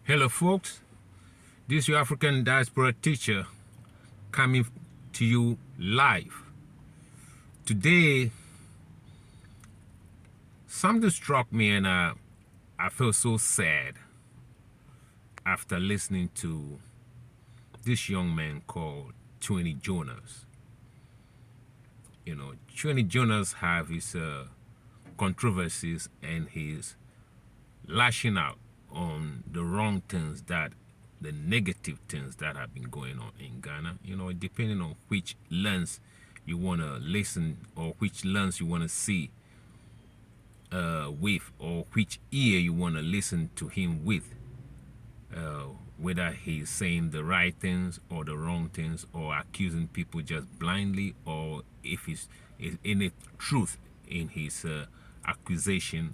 Hello, folks. This is your African diaspora teacher coming to you live. Today, something struck me and I felt so sad after listening to this young man called Twene Jonas. You know, Twene Jonas have his controversies and he's lashing out on the wrong things the negative things that have been going on in Ghana, depending on which lens you want to listen or which lens you want to see with, or which ear you want to listen to him with, whether he's saying the right things or the wrong things, or accusing people just blindly, or if is any truth in his accusation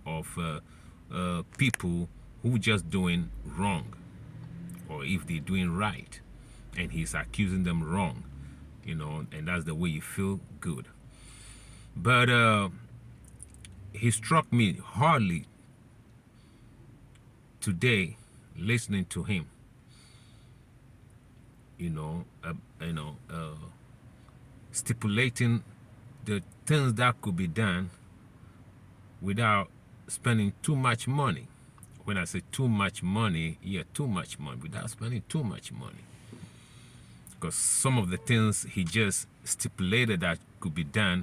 of people who just doing wrong, or if they're doing right and he's accusing them wrong, and that's the way you feel good. But he struck me hardly today listening to him, stipulating the things that could be done without spending too much money. When I say too much money, too much money, without spending too much money. Because some of the things he just stipulated that could be done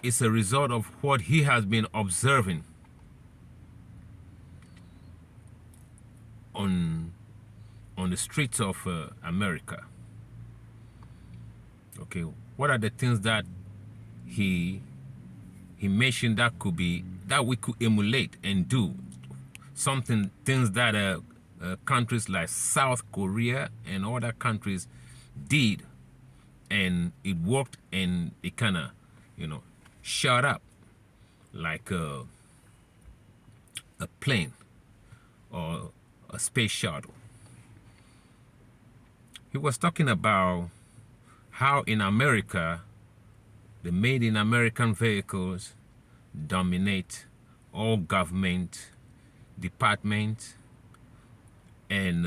is a result of what he has been observing on the streets of America. Okay, what are the things that he mentioned that we could emulate and do? Things that countries like South Korea and other countries did, and it worked, and it kind of, shot up like a plane or a space shuttle. He was talking about how in America, the made in American vehicles dominate all government departments, and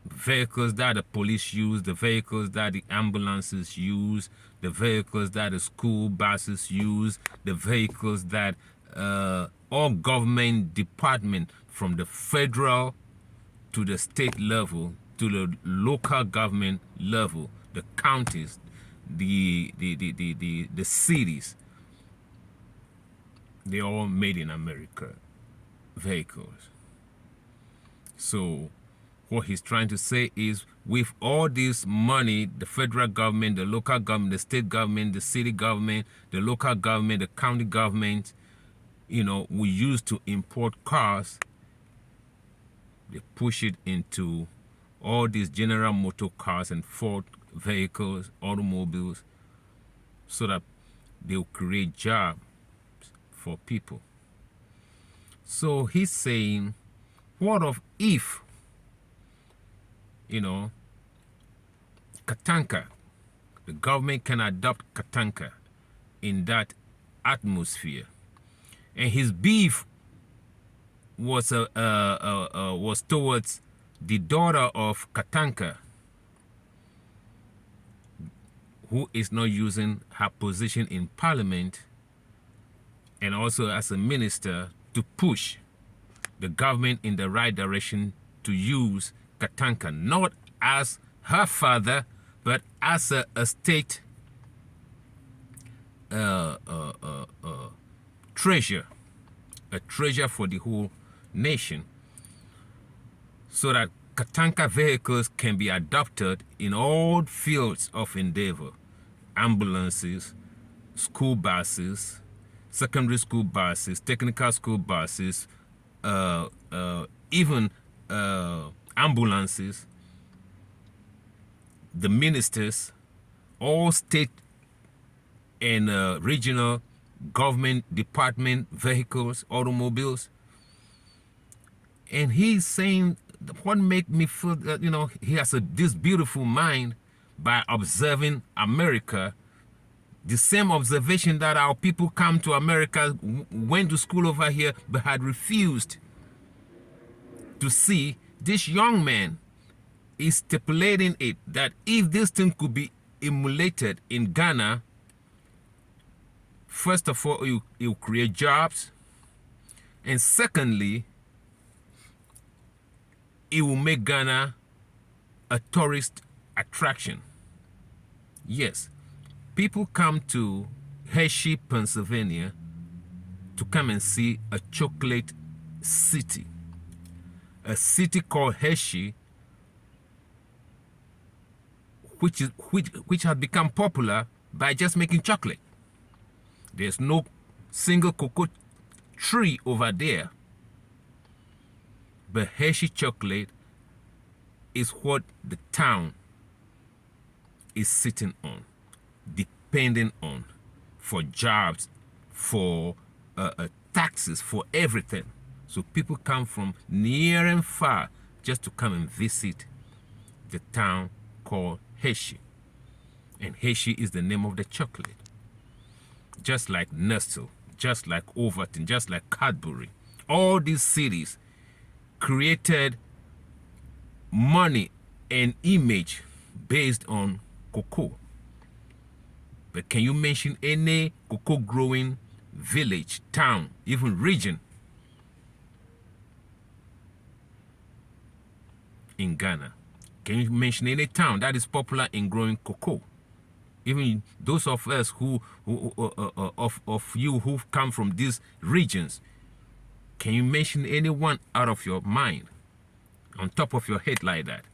vehicles that the police use, the vehicles that the ambulances use, the vehicles that the school buses use, the vehicles that all government department, from the federal to the state level to the local government level, the counties, the cities, they're all made in America vehicles. So what he's trying to say is, with all this money, the federal government, the local government, the state government, the city government, the local government, the county government, we use to import cars, they push it into all these General Motor cars and Ford vehicles, automobiles, so that they'll create jobs for people. So he's saying, what if, Katanka, the government can adopt Katanka in that atmosphere? And his beef was towards the daughter of Katanka, who is not using her position in parliament and also as a minister to push the government in the right direction to use Katanka, not as her father, but as a state treasure, a treasure for the whole nation, so that Katanka vehicles can be adopted in all fields of endeavor: ambulances, school buses, secondary school buses, technical school buses, even ambulances, the ministers, all state and regional government department vehicles, automobiles. And he's saying, what make me feel that, he has this beautiful mind by observing America The same observation that our people come to America, went to school over here, but had refused to see. This young man is stipulating it that if this thing could be emulated in Ghana, first of all, it will create jobs. And secondly, it will make Ghana a tourist attraction. Yes, people come to Hershey, Pennsylvania to come and see a chocolate city. A city called Hershey, which has become popular by just making chocolate. There's no single cocoa tree over there. But Hershey chocolate is what the town is sitting on, depending on, for jobs, for taxes, for everything. So people come from near and far just to come and visit the town called Hershey. And Hershey is the name of the chocolate. Just like Nestle, just like Overton, just like Cadbury. All these cities created money and image based on cocoa. But can you mention any cocoa growing village, town, even region in Ghana? Can you mention any town that is popular in growing cocoa? Even those of us of you who come from these regions, can you mention anyone out of your mind, on top of your head like that?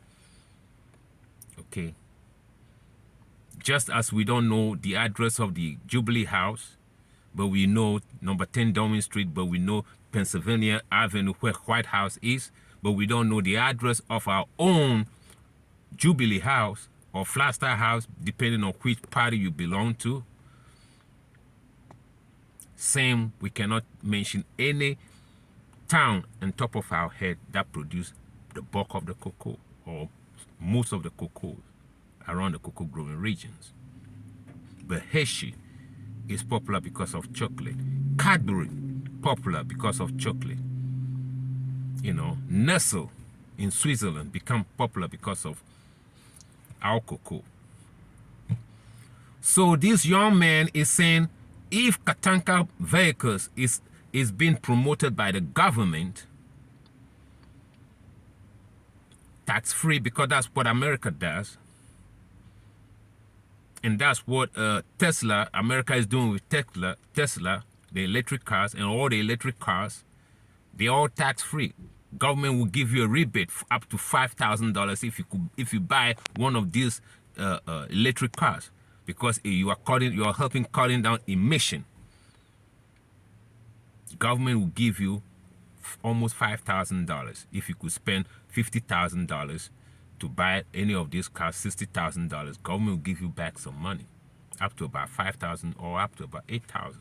Okay. Just as we don't know the address of the Jubilee House, but we know number 10 Downing Street, but we know Pennsylvania Avenue where White House is, but we don't know the address of our own Jubilee House or Flagstaff House, depending on which party you belong to. Same, we cannot mention any town on top of our head that produce the bulk of the cocoa or most of the cocoa around the cocoa growing regions. But Hershey is popular because of chocolate. Cadbury, popular because of chocolate. You know, Nestle in Switzerland become popular because of our cocoa. So this young man is saying, if Katanka vehicles is being promoted by the government, tax-free, because that's what America does, and that's what Tesla, America is doing with Tesla, the electric cars, and all the electric cars, they're all tax-free. Government will give you a rebate up to $5,000 if you buy one of these electric cars, because you are helping cutting down emission. Government will give you almost $5,000 if you could spend $50,000 to buy any of these cars. $60,000, government will give you back some money, up to about $5,000 or up to about $8,000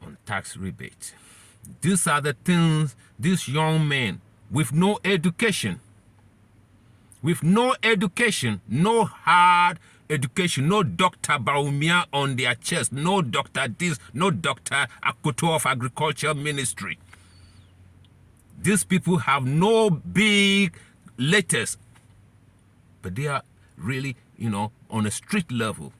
on tax rebate. These are the things this young man with no education, no hard education, no Dr. Baumia on their chest, no Dr. this, no Dr. Akoto of Agriculture Ministry. These people have no big letters, but they are really, you know, on a street level,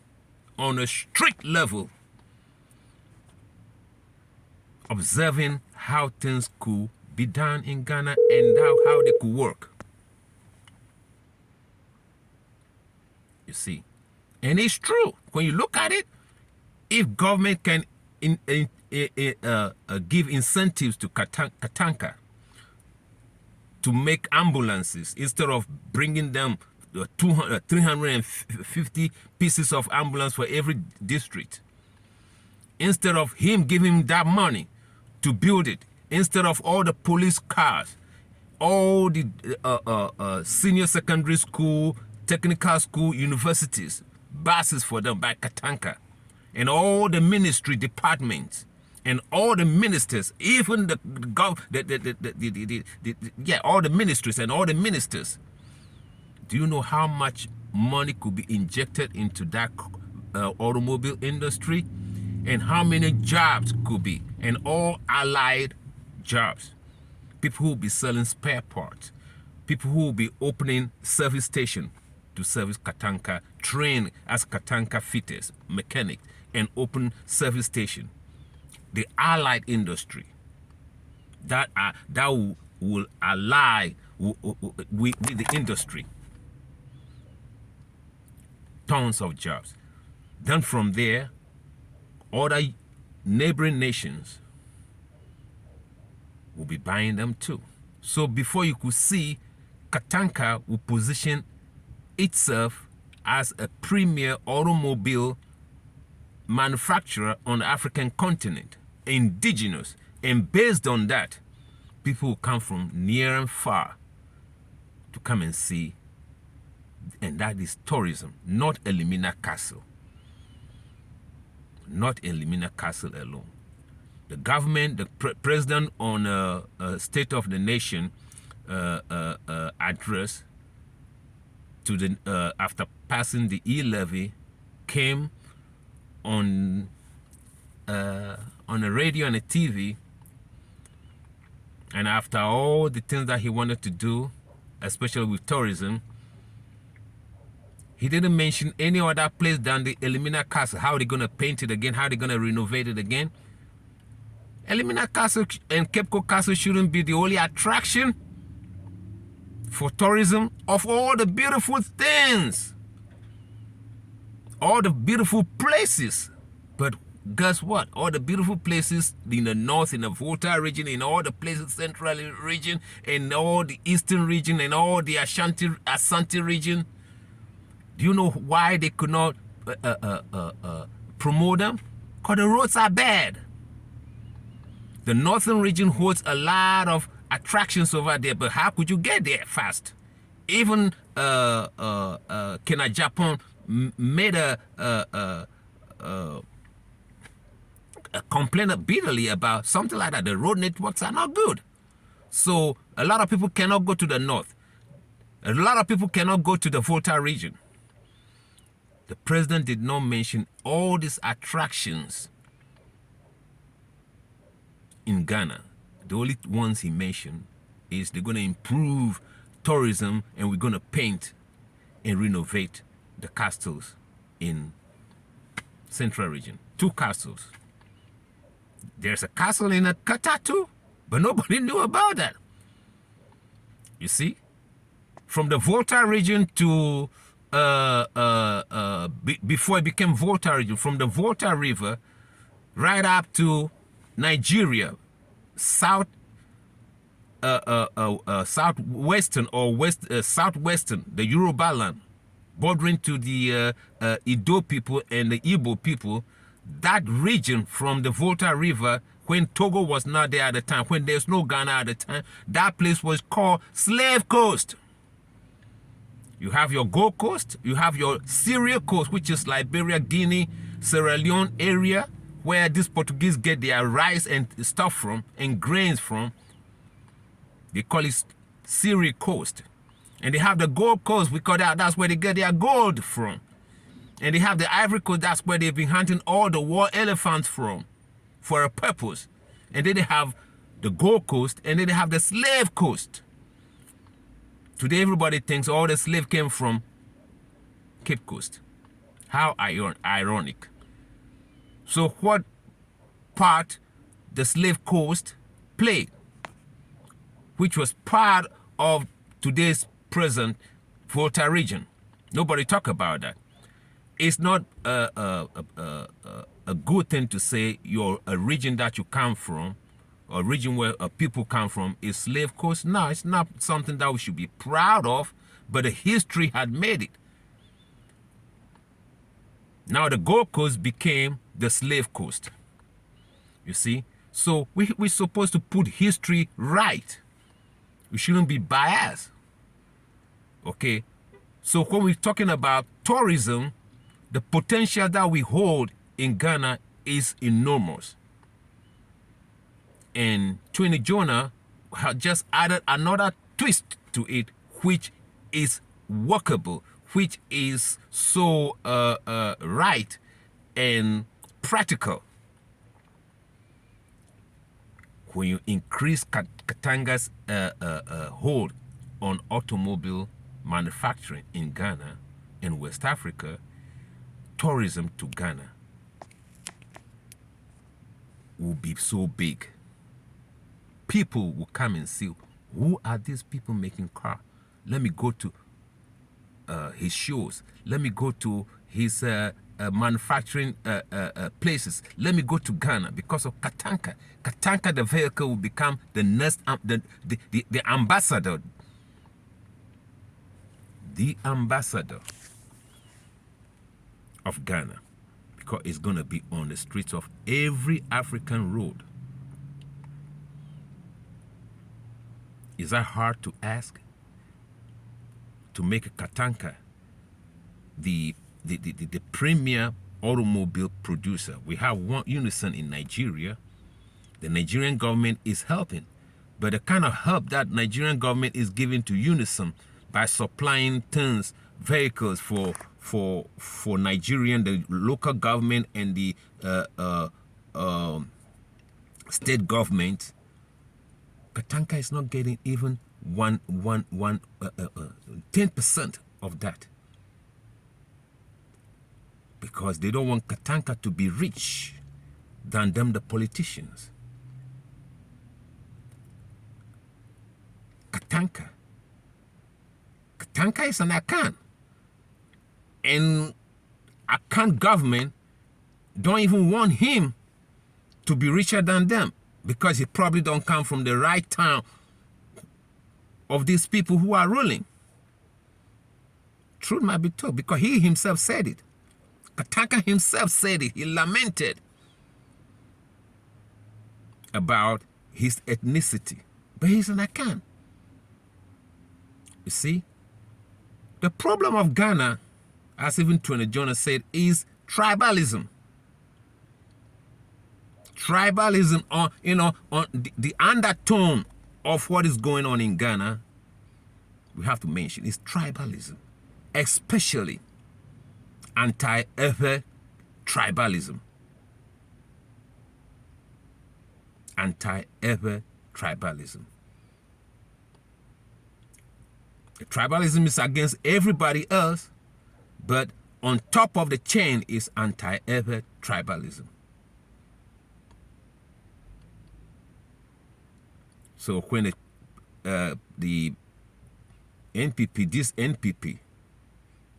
observing how things could be done in Ghana and how they could work. You see, and it's true. When you look at it, if government can give incentives to Katanka to make ambulances, instead of bringing them 350 pieces of ambulance for every district, instead of him giving that money to build it, instead of all the police cars, all the senior secondary school, technical school, universities, buses for them by Katanka, and all the ministry departments, and all the ministers, even all the ministries and all the ministers. Do you know how much money could be injected into that automobile industry, and how many jobs could be, and all allied jobs. People who will be selling spare parts, people who will be opening service station to service Katanka, train as Katanka fitters, mechanics, and open service station. The allied industry that will ally with the industry. Tons of jobs. Then from there, other neighboring nations will be buying them too. So before you could see, Katanka will position itself as a premier automobile manufacturer on the African continent, indigenous. And based on that, people will come from near and far to come and see. And that is tourism, not Elimina Castle. Not Elimina Castle alone. The government, the president on State of the Nation address to the after passing the e-levy came on a radio and a TV, and after all the things that he wanted to do, especially with tourism, he didn't mention any other place than the Elimina Castle. How are they going to paint it again? How are they going to renovate it again? Elimina Castle and Cape Coast Castle shouldn't be the only attraction for tourism of all the beautiful things, all the beautiful places. But guess what? All the beautiful places in the north, in the Volta region, in all the places, central region, in all the eastern region, and all the Ashanti region. Do you know why they could not promote them? Because the roads are bad. The northern region holds a lot of attractions over there, but how could you get there fast? Even Kena Japan made a complaint bitterly about something like that. The road networks are not good. So a lot of people cannot go to the north. A lot of people cannot go to the Volta region. The president did not mention all these attractions in Ghana. The only ones he mentioned is they're going to improve tourism and we're going to paint and renovate the castles in Central region. 2 castles. There's a castle in Qatar too, but nobody knew about that. You see? From the Volta region to before it became Volta region, from the Volta River right up to Nigeria, southwestern or southwestern, the Yoruba land, bordering to the Ido people and the Igbo people. That region from the Volta River, when Togo was not there at the time, when there's no Ghana at the time, that place was called Slave Coast. You have your Gold Coast, you have your Cereal Coast, which is Liberia, Guinea, Sierra Leone area, where these Portuguese get their rice and stuff from, and grains from. They call it Cereal Coast. And they have the Gold Coast, because that's where they get their gold from. And they have the Ivory Coast, that's where they've been hunting all the war elephants from, for a purpose. And then they have the Gold Coast, and then they have the Slave Coast. Today everybody thinks all the slave came from Cape Coast. How ironic. So what part the Slave Coast played, which was part of today's present Volta region? Nobody talk about that. It's not a good thing to say a region that you come from, a region where people come from, is Slave Coast. No, it's not something that we should be proud of, but the history had made it. Now the Gold Coast became the Slave Coast. You see? So we're supposed to put history right. We shouldn't be biased. Okay? So when we're talking about tourism, the potential that we hold in Ghana is enormous. And Twene Jonas had just added another twist to it, which is workable, which is so right and practical. When you increase Katanga's hold on automobile manufacturing in Ghana and West Africa, tourism to Ghana will be so big. People will come and see, who are these people making car? Let me go to his shows. Let me go to his manufacturing places. Let me go to Ghana because of Katanka. Katanka, the vehicle, will become the next, the ambassador. The ambassador of Ghana, because it's going to be on the streets of every African road. Is that hard to ask? To make a Katanka the premier automobile producer. We have one Unison in Nigeria. The Nigerian government is helping, but the kind of help that Nigerian government is giving to Unison by supplying tons vehicles for Nigerian, the local government and the state government, Katanka is not getting even 10% of that, because they don't want Katanka to be rich than them, the politicians. Katanka is an Akan, and Akan government don't even want him to be richer than them, because he probably don't come from the right town of these people who are ruling. Truth might be told, because he himself said it. Katanka himself said it. He lamented about his ethnicity, but he's an Akan. You see, the problem of Ghana, as even Twene Jonas said, is tribalism. Tribalism, on the undertone of what is going on in Ghana, we have to mention, is tribalism, especially anti-Efe tribalism. Anti-Efe tribalism. The tribalism is against everybody else, but on top of the chain is anti-Efe tribalism. So when the NPP, this NPP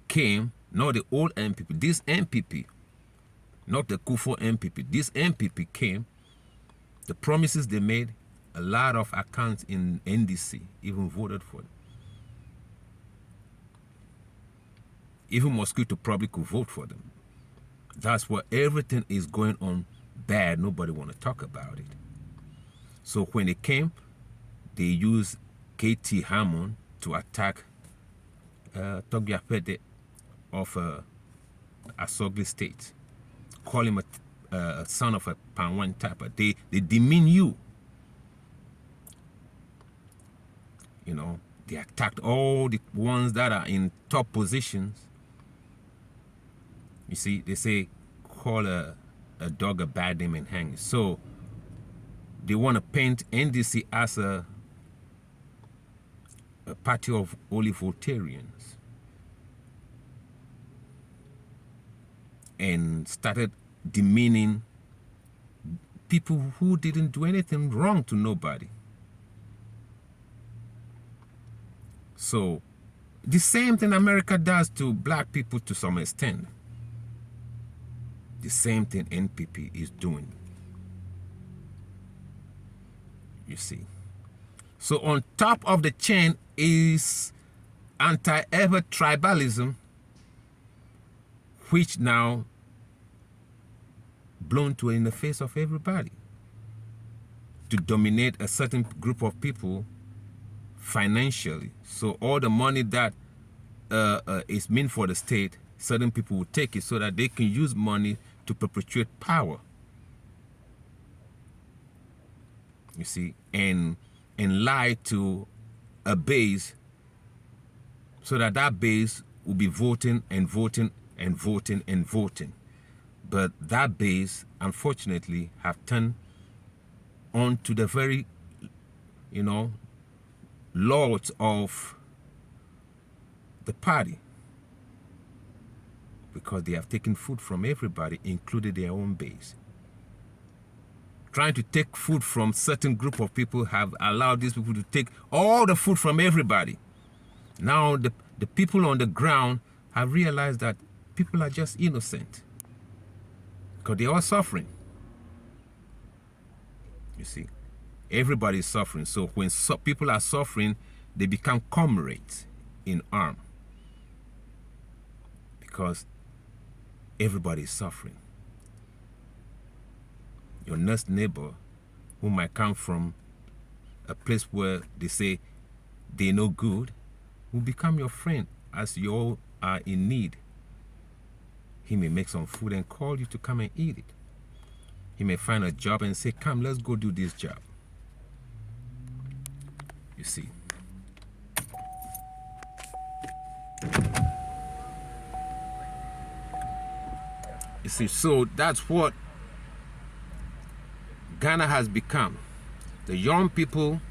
came, not the old NPP, this NPP, not the Kufo NPP, this NPP came, the promises they made, a lot of accounts in NDC even voted for them. Even Mosquito probably could vote for them. That's where everything is going on bad. Nobody want to talk about it. So when it came, they used KT Hammond to attack Togyapede of Asogli State. Call him a son of a Panwan type. They demean you. You know, they attacked all the ones that are in top positions. You see, they say, call a dog a bad name and hang it. So they want to paint NDC as a party of Olivoltarians, and started demeaning people who didn't do anything wrong to nobody. So the same thing America does to black people to some extent. The same thing NPP is doing. You see. So on top of the chain is anti-Efe tribalism, which now blown to in the face of everybody to dominate a certain group of people financially. So all the money that is meant for the state, certain people will take it so that they can use money to perpetuate power. You see, and lie to a base so that that base will be voting and voting and voting and voting. But that base, unfortunately, have turned on to the very, lords of the party, because they have taken food from everybody, including their own base. Trying to take food from certain group of people have allowed these people to take all the food from everybody. Now the people on the ground have realized that people are just innocent because they are suffering. You see, everybody is suffering. So when people are suffering, they become comrades in arms because everybody is suffering. Your next neighbor, who might come from a place where they say they know good, will become your friend as you all are in need. He may make some food and call you to come and eat it. He may find a job and say, come, let's go do this job. You see. You see, so that's what Ghana has become. The young people,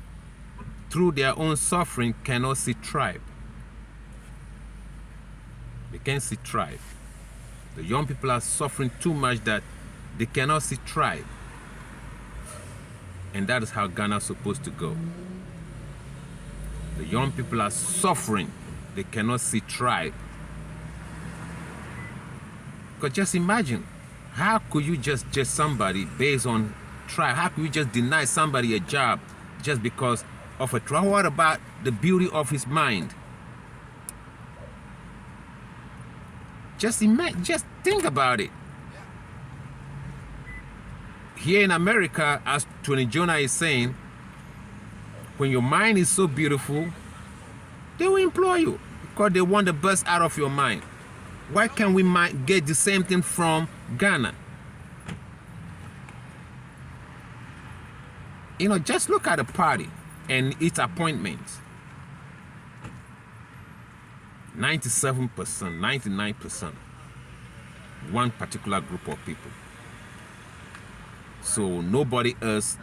through their own suffering, cannot see tribe. They can't see tribe. The young people are suffering too much that they cannot see tribe. And that is how Ghana is supposed to go. The young people are suffering. They cannot see tribe. Because just imagine, how could you just judge somebody based on tribe? How could you just deny somebody a job just because of a tribe? What about the beauty of his mind? Just imagine, just think about it. Here in America, as Twene Jonas is saying, when your mind is so beautiful, they will employ you because they want the best out of your mind. Why can't we get the same thing from Ghana? Just look at the party and its appointments. 97%, 99%, one particular group of people. So nobody else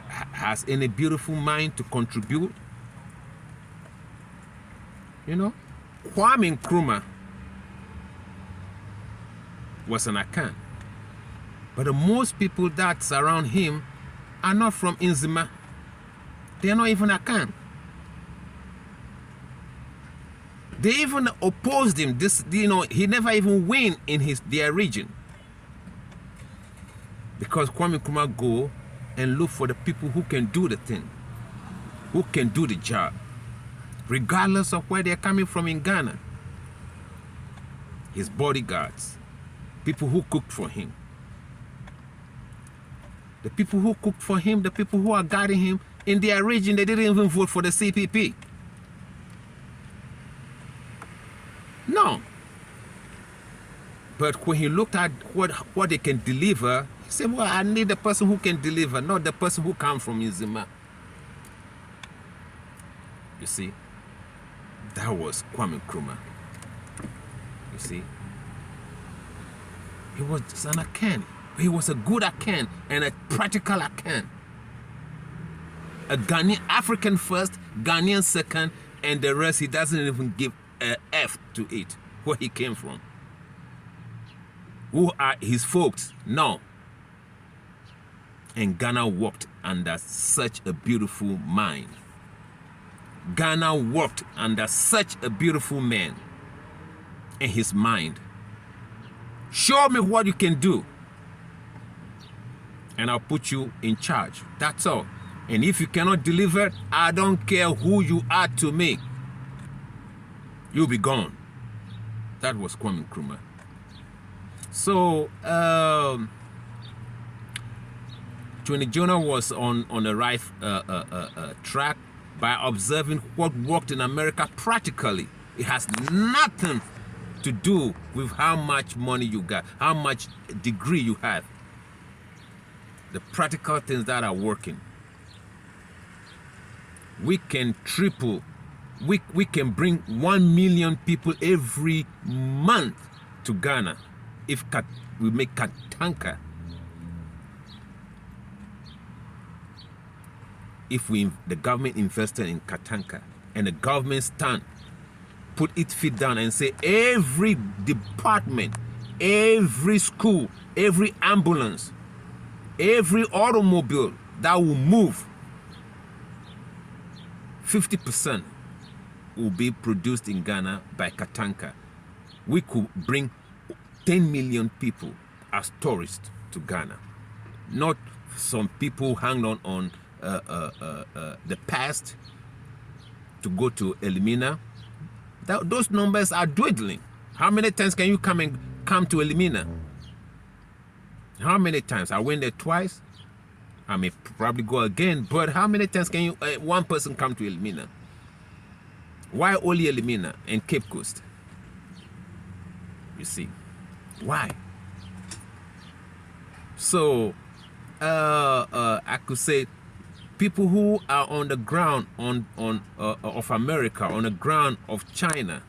has any beautiful mind to contribute. Kwame Nkrumah was an Akan. But the most people that surround him are not from Nzima. They are not even Akan. They even opposed him. He never even win in their region. Because Kwame Nkrumah go and look for the people who can do the thing, who can do the job, regardless of where they're coming from in Ghana. His bodyguards, people who cooked for him. The people who cooked for him, the people who are guarding him, in their region, they didn't even vote for the CPP. No. But when he looked at what they can deliver, he said, well, I need the person who can deliver, not the person who comes from Nzima. You see, that was Kwame Nkrumah. You see, he was just an Akan. He was a good Akan and a practical Akan. A Ghanaian, African first, Ghanaian second, and the rest he doesn't even give a F to it, where he came from. Who are his folks? No. And Ghana worked under such a beautiful mind. Ghana worked under such a beautiful man in his mind. Show me what you can do, and I'll put you in charge. That's all. And if you cannot deliver, I don't care who you are to me. You'll be gone. That was Kwame Nkrumah. So, Twene Jonas was on the right track by observing what worked in America practically. It has nothing to do with how much money you got, how much degree you have. The practical things that are working. We can triple we can bring 1 million people every month to Ghana if we make Katanka. If the government invested in Katanka and the government stand, put its feet down and say every department, every school, every ambulance, every automobile that will move, 50% will be produced in Ghana by Katanka. We could bring 10 million people as tourists to Ghana. Not some people hang on the past to go to Elimina. Those numbers are dwindling. How many times can you come to Elimina? How many times? I went there twice. I may probably go again, but how many times can you one person come to Elimina? Why only Elimina and Cape Coast? You see, why? So I could say people who are on the ground of America, on the ground of China,